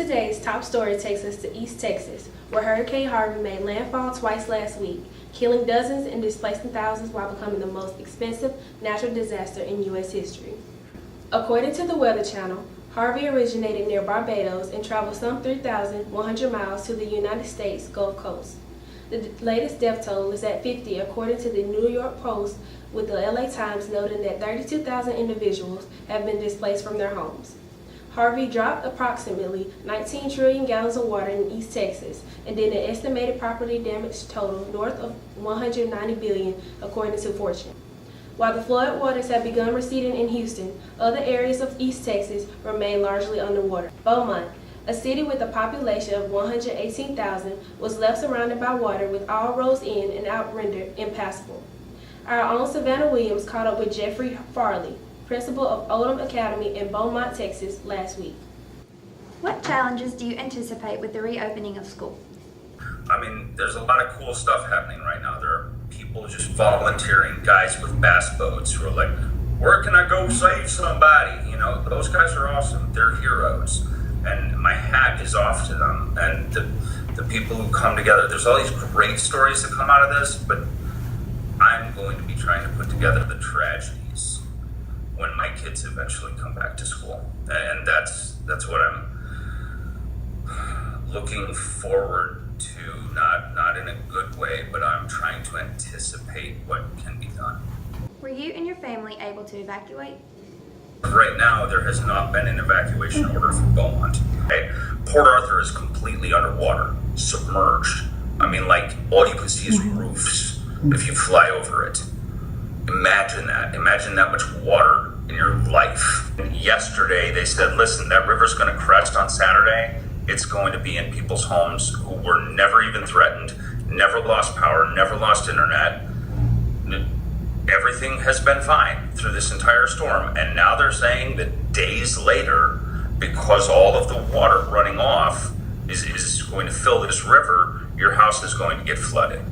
Today's top story takes us to East Texas, where Hurricane Harvey made landfall twice last week, killing dozens and displacing thousands while becoming the most expensive natural disaster in U.S. history. According to the Weather Channel, Harvey originated near Barbados and traveled some 3,100 miles to the United States Gulf Coast. The latest death toll is at 50, according to the New York Post, with the LA Times noting that 32,000 individuals have been displaced from their homes. Harvey dropped approximately 19 trillion gallons of water in East Texas and did an estimated property damage total north of 190 billion, according to Fortune. While the flood waters have begun receding in Houston, other areas of East Texas remain largely underwater. Beaumont, a city with a population of 118,000, was left surrounded by water with all roads in and out rendered impassable. Our own Savannah Williams caught up with Jeffrey Farley, principal of Oldham Academy in Beaumont, Texas, last week. What challenges do you anticipate with the reopening of school? I mean, there's a lot of cool stuff happening right now. There are people just volunteering, guys with bass boats who are like, where can I go save somebody? You know, those guys are awesome. They're heroes. And my hat is off to them. And the people who come together, there's all these great stories that come out of this, but I'm going to be trying to put together the tragedies when my kids eventually come back to school. And that's what I'm looking forward to, not in a good way, but I'm trying to anticipate what can be done. Were you and your family able to evacuate? Right now, there has not been an evacuation order for Beaumont. Okay? Port Arthur is completely underwater, submerged. I mean, like, all you can see is roofs if you fly over it. Imagine that. Imagine that much water in your life. And yesterday, they said, listen, that river's going to crest on Saturday. It's going to be in people's homes who were never even threatened, never lost power, never lost internet. Everything has been fine through this entire storm. And now they're saying that days later, because all of the water running off is going to fill this river, your house is going to get flooded.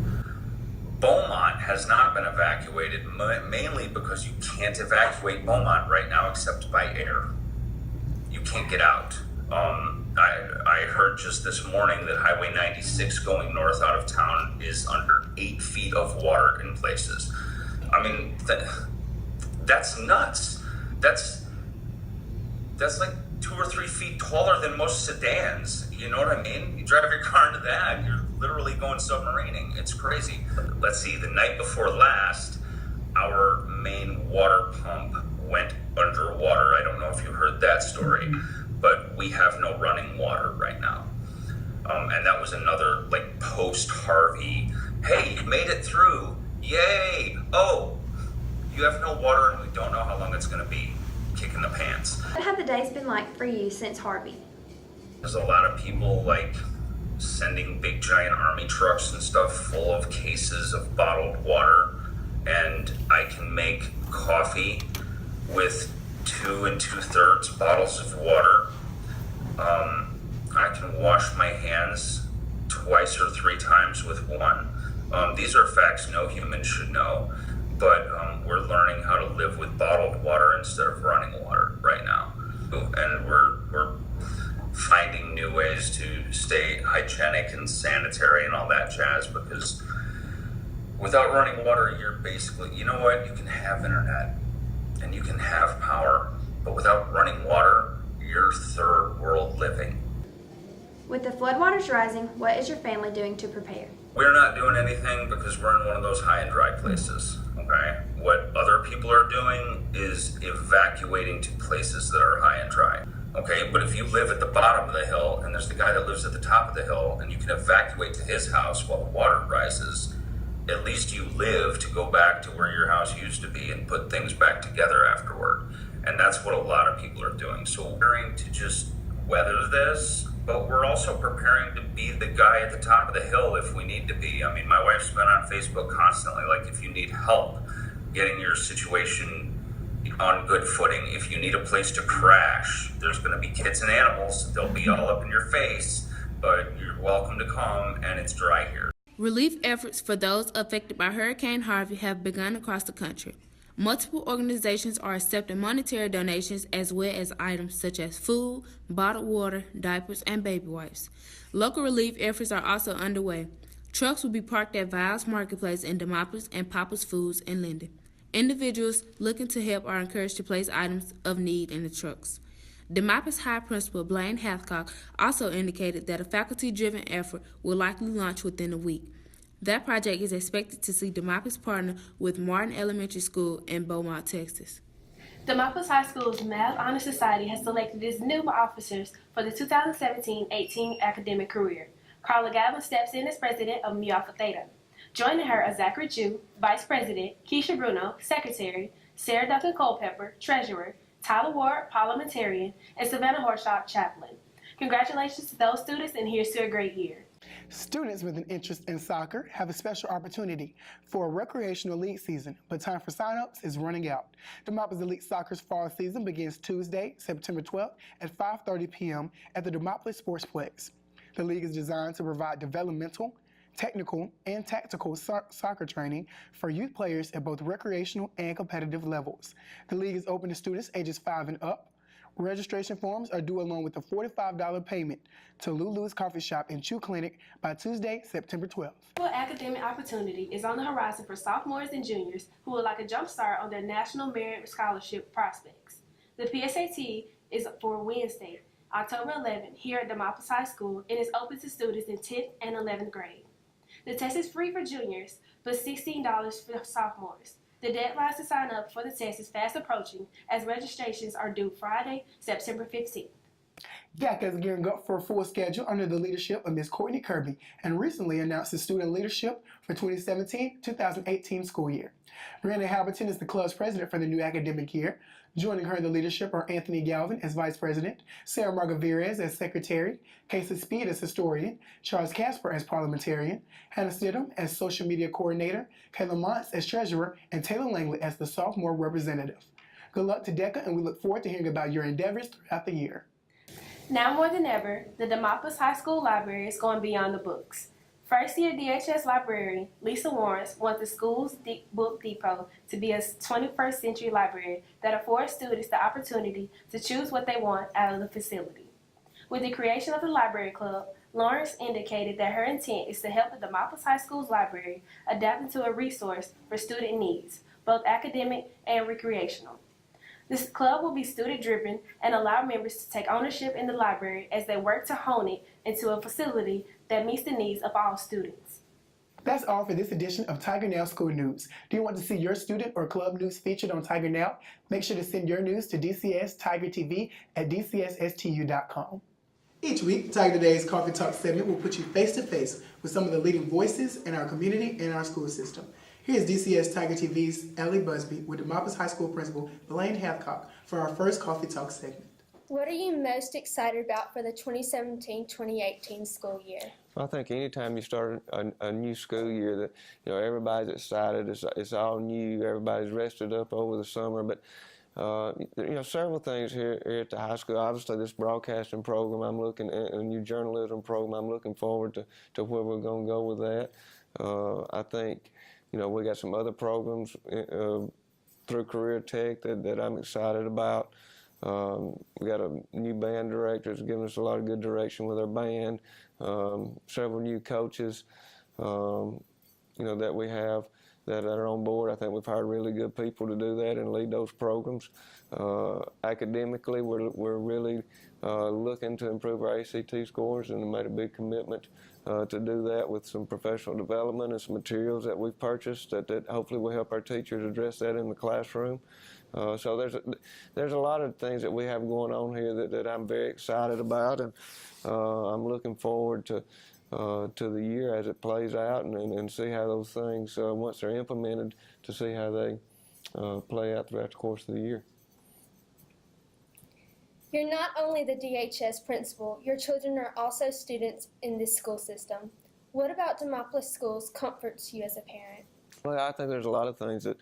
Beaumont has not been evacuated, mainly because you can't evacuate Beaumont right now except by air. You can't get out. I heard just this morning that Highway 96 going north out of town is under 8 feet of water in places. I mean, that's nuts. That's like 2 or 3 feet taller than most sedans. You know what I mean? You drive your car into that, you're literally going submarining. It's crazy. Let's see, the night before last, our main water pump went underwater. I don't know if you heard that story, but we have no running water right now. And that was another, like, post-Harvey, hey, you made it through, yay! Oh, you have no water and we don't know how long it's gonna be. Kicking the pants. What have the days been like for you since Harvey? There's a lot of people, like, sending big giant army trucks and stuff full of cases of bottled water, and I can make coffee with 2 2/3 bottles of water. I can wash my hands 2 or 3 times with one. These are facts no human should know, but we're learning how to live with bottled water instead of running water right now. And we're finding new ways to stay hygienic and sanitary and all that jazz, because without running water, you're basically, you know what, you can have internet and you can have power, but without running water, you're third world living. With the floodwaters rising, what is your family doing to prepare? We're not doing anything because we're in one of those high and dry places, okay? What other people are doing is evacuating to places that are high and dry, okay? But if you live at the bottom of the hill and there's the guy that lives at the top of the hill and you can evacuate to his house while the water rises, at least you live to go back to where your house used to be and put things back together afterward. And that's what a lot of people are doing. So we're preparing to just weather this, but we're also preparing to be the guy at the top of the hill if we need to be. I mean, my wife's been on Facebook constantly, like, if you need help getting your situation on good footing, if you need a place to crash, there's gonna be kids and animals, they'll be all up in your face, but you're welcome to come, and it's dry here. Relief efforts for those affected by Hurricane Harvey have begun across the country. Multiple organizations are accepting monetary donations as well as items such as food, bottled water, diapers, and baby wipes. Local relief efforts are also underway. Trucks will be parked at Viles Marketplace in Demopolis and Papa's Foods in Linden. Individuals looking to help are encouraged to place items of need in the trucks. Demopolis High Principal Blaine Hathcock also indicated that a faculty-driven effort will likely launch within a week. That project is expected to see Demopolis partner with Martin Elementary School in Beaumont, Texas. Demopolis High School's Math Honor Society has selected its new officers for the 2017-18 academic career. Carla Gavin steps in as president of Mu Alpha Theta. Joining her are Zachary Jew, vice president, Keisha Bruno, secretary, Sarah Duncan Culpepper, treasurer, Tyler Ward, parliamentarian, and Savannah Horshaw, chaplain. Congratulations to those students, and here's to a great year. Students with an interest in soccer have a special opportunity for a recreational league season, but time for sign-ups is running out. Demopolis Elite Soccer's fall season begins Tuesday, September 12th at 5:30 p.m. at the Demopolis Sportsplex. The league is designed to provide developmental, technical, and tactical soccer training for youth players at both recreational and competitive levels. The league is open to students ages 5 and up. Registration forms are due along with a $45 payment to Lulu's Coffee Shop and Chew Clinic by Tuesday, September 12th. Academic opportunity is on the horizon for sophomores and juniors who would like a jump start on their National Merit Scholarship prospects. The PSAT is for Wednesday, October 11th, here at Demopolis High School, and is open to students in 10th and 11th grade. The test is free for juniors, but $16 for sophomores. The deadline to sign up for the test is fast approaching, as registrations are due Friday, September 15th. DACA is gearing up for a full schedule under the leadership of Ms. Courtney Kirby and recently announced the student leadership for 2017-2018 school year. Miranda Halberton is the club's president for the new academic year. Joining her in the leadership are Anthony Galvin as vice president, Sarah Margavirez as secretary, Casey Speed as historian, Charles Casper as parliamentarian, Hannah Stidham as social media coordinator, Kayla Montz as treasurer, and Taylor Langley as the sophomore representative. Good luck to DECA, and we look forward to hearing about your endeavors throughout the year. Now more than ever, the Demopolis High School Library is going beyond the books. First-year DHS librarian Lisa Lawrence wants the school's book depot to be a 21st century library that affords students the opportunity to choose what they want out of the facility. With the creation of the library club, Lawrence indicated that her intent is to help the Demopolis High School's library adapt into a resource for student needs, both academic and recreational. This club will be student-driven and allow members to take ownership in the library as they work to hone it into a facility that meets the needs of all students. That's all for this edition of Tiger Now School News. Do you want to see your student or club news featured on Tiger Now? Make sure to send your news to DCS TigerTV at DCSSTU.com. Each week, Tiger Today's Coffee Talk segment will put you face-to-face with some of the leading voices in our community and our school system. Here's DCS Tiger TV's Ellie Busby with Demopolis High School Principal Blaine Hathcock for our first Coffee Talk segment. What are you most excited about for the 2017-2018 school year? I think anytime you start a new school year, that everybody's excited. It's all new. Everybody's rested up over the summer, but several things here at the high school. Obviously, this broadcasting program, I'm looking at a new journalism program. I'm looking forward to where we're going to go with that. I think we got some other programs through Career Tech that I'm excited about. We got a new band director that's giving us a lot of good direction with our band. Several new coaches, that we have that are on board. I think we've hired really good people to do that and lead those programs. Academically, we're really looking to improve our ACT scores and made a big commitment to do that with some professional development and some materials that we've purchased that hopefully will help our teachers address that in the classroom. So there's a lot of things that we have going on here that I'm very excited about, and I'm looking forward to the year as it plays out and see how those things, once they're implemented, to see how they play out throughout the course of the year. You're not only the DHS principal, your children are also students in this school system. What about Demopolis schools comforts you as a parent? Well, I think there's a lot of things that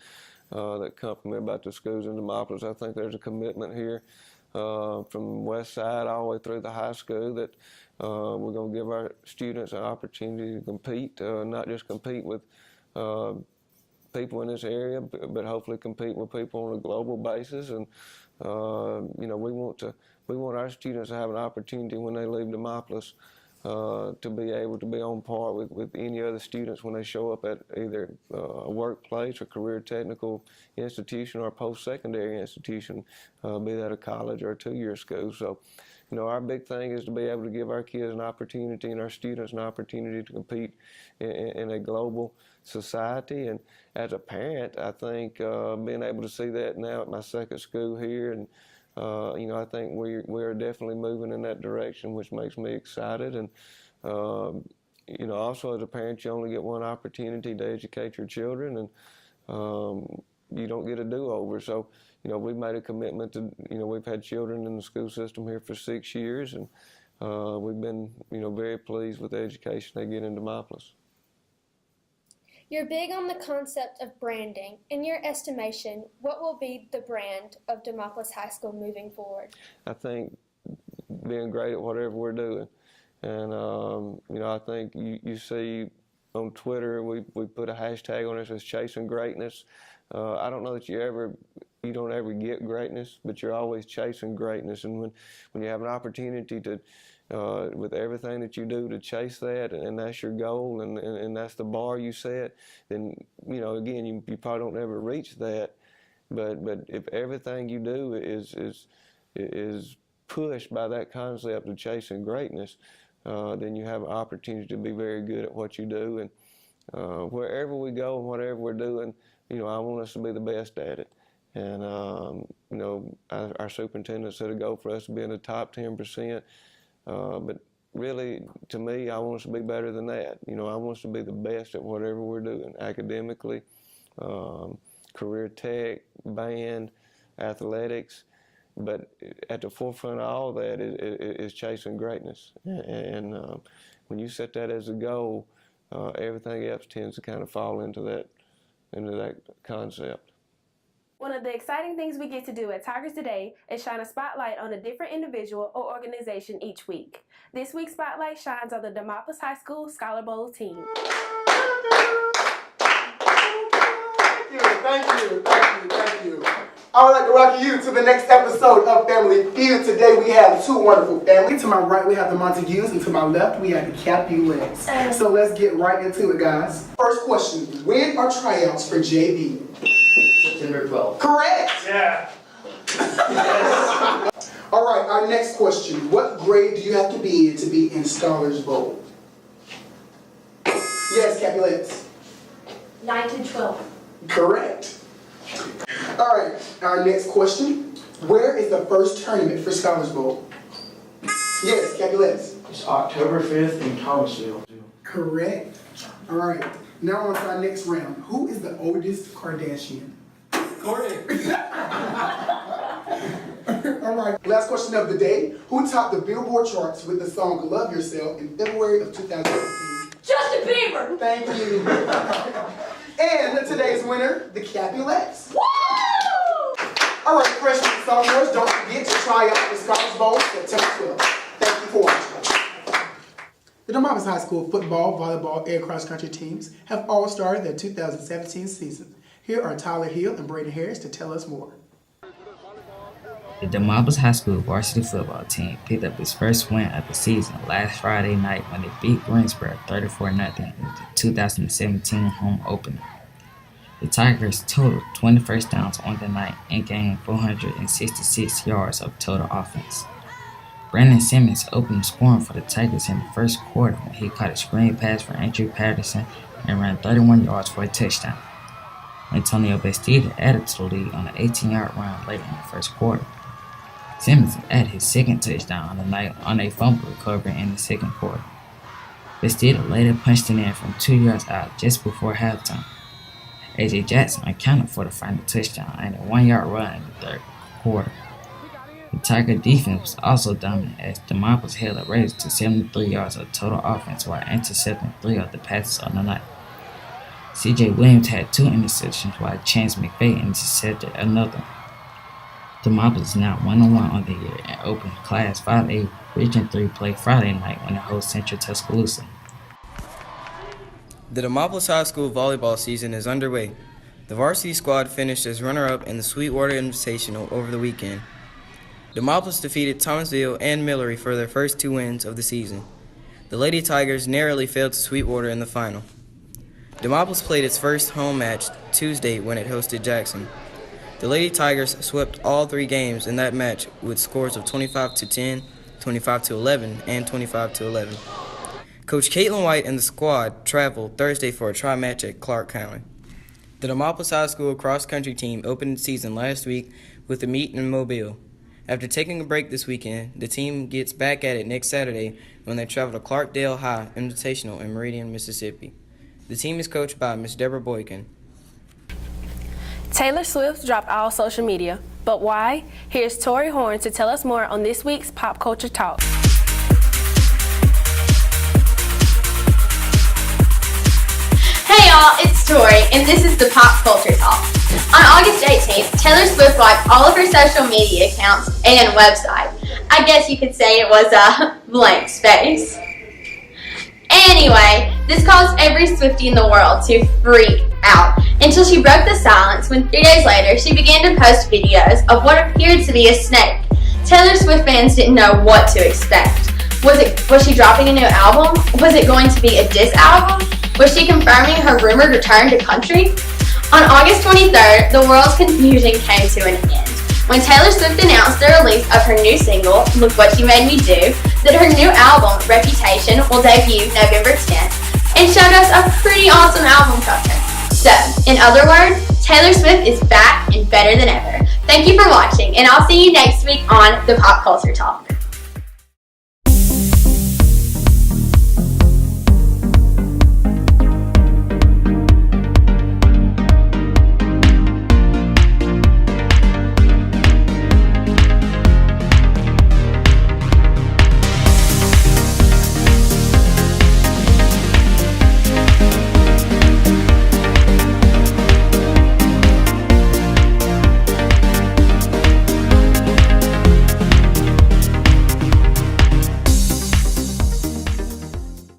comfort me about the schools in Demopolis. I think there's a commitment here from West Side all the way through the high school that we're going to give our students an opportunity to compete, not just compete with people in this area, but hopefully compete with people on a global basis. And we want our students to have an opportunity when they leave Demopolis to be able to be on par with any other students when they show up at either a workplace or career technical institution or a post-secondary institution, be that a college or a two-year school. So, our big thing is to be able to give our kids an opportunity and our students an opportunity to compete in a global society. And as a parent, I think being able to see that now at my second school here, and I think we're definitely moving in that direction, which makes me excited. And also as a parent, you only get one opportunity to educate your children, and you don't get a do-over. So, we've made a commitment to, we've had children in the school system here for 6 years, and we've been, very pleased with the education they get in Demopolis. You're big on the concept of branding. In your estimation, what will be the brand of Demopolis High School moving forward? I think being great at whatever we're doing. And, I think you see on Twitter, we put a hashtag on it that says chasing greatness. I don't know that you don't ever get greatness, but you're always chasing greatness. And when you have an opportunity to, with everything that you do to chase that, and that's your goal, and that's the bar you set, then, again, you probably don't ever reach that. But if everything you do is pushed by that concept of chasing greatness, then you have an opportunity to be very good at what you do. And wherever we go and whatever we're doing, I want us to be the best at it. And, our superintendent set a goal for us to be in the top 10%. But really, to me, I want us to be better than that. I want us to be the best at whatever we're doing, academically, career tech, band, athletics. But at the forefront of all that is chasing greatness. And when you set that as a goal, everything else tends to kind of fall into that concept. One of the exciting things we get to do at Tigers Today is shine a spotlight on a different individual or organization each week. This week's spotlight shines on the Demopolis High School Scholar Bowl team. Thank you. I would like to welcome you to the next episode of Family Feud. Today we have two wonderful families. To my right we have the Montagues, and to my left we have the Capulets. So let's get right into it, guys. First question, when are tryouts for JV? September 12th. Correct! Yeah. All right, our next question. What grade do you have to be in Scholars Bowl? Yes, Capulets. 9 to 12. Correct. All right, our next question. Where is the first tournament for Scholars Bowl? Yes, Capulets. It's October 5th in Thomasville. Correct. All right, now on to our next round. Who is the oldest Kardashian? Courtney. All right, last question of the day. Who topped the Billboard charts with the song Love Yourself in February of 2015? Justin Bieber! Thank you. And today's winner, the Capulets. Woo! All right, freshmen and sophomores, don't forget to try out the Scholars Bowl September 12th. Thank you for watching. The Demopolis High School football, volleyball, and cross-country teams have all started their 2017 season. Here are Tyler Hill and Braden Harris to tell us more. The Demopolis High School varsity football team picked up its first win of the season last Friday night when they beat Greensboro 34-0 in the 2017 home opener. The Tigers totaled 20 first downs on the night and gained 466 yards of total offense. Brandon Simmons opened scoring for the Tigers in the first quarter when he caught a screen pass for Andrew Patterson and ran 31 yards for a touchdown. Antonio Bastida added to the lead on an 18-yard run later in the first quarter. Simmons added his second touchdown on the night on a fumble recovery in the second quarter. Bastida later punched it in from 2 yards out just before halftime. A.J. Jackson accounted for the final touchdown and a 1-yard run in the third quarter. The Tiger defense was also dominant as Demopolis held the Raiders to 73 yards of total offense while intercepting 3 of the passes on the night. C.J. Williams had 2 interceptions while Chance McVay intercepted another. Demopolis is now 1-1 on the year and opened Class 5A Region 3 play Friday night when it hosts Central Tuscaloosa. The Demopolis High School volleyball season is underway. The varsity squad finished as runner-up in the Sweetwater Invitational over the weekend. Demopolis defeated Thomasville and Millery for their first 2 wins of the season. The Lady Tigers narrowly failed to Sweetwater in the final. Demopolis played its first home match Tuesday when it hosted Jackson. The Lady Tigers swept all 3 games in that match with scores of 25-10, 25-11, and 25-11. Coach Caitlin White and the squad traveled Thursday for a tri-match at Clark County. The Demopolis High School cross-country team opened its season last week with a meet in Mobile. After taking a break this weekend, the team gets back at it next Saturday when they travel to Clarkdale High Invitational in Meridian, Mississippi. The team is coached by Ms. Deborah Boykin. Taylor Swift dropped all social media, but why? Here's Tori Horn to tell us more on this week's Pop Culture Talk. Hey y'all, it's Tori, and this is the Pop Culture Talk. On August 18th, Taylor Swift wiped all of her social media accounts and website. I guess you could say it was a blank space. Anyway, this caused every Swiftie in the world to freak out until she broke the silence when 3 days later she began to post videos of what appeared to be a snake. Taylor Swift fans didn't know what to expect. Was she dropping a new album? Was it going to be a diss album? Was she confirming her rumored return to country? On August 23rd, the world's confusion came to an end when Taylor Swift announced the release of her new single, Look What You Made Me Do, that her new album, Reputation, will debut November 10th, and showed us a pretty awesome album cover. So, in other words, Taylor Swift is back and better than ever. Thank you for watching, and I'll see you next week on the Pop Culture Talk.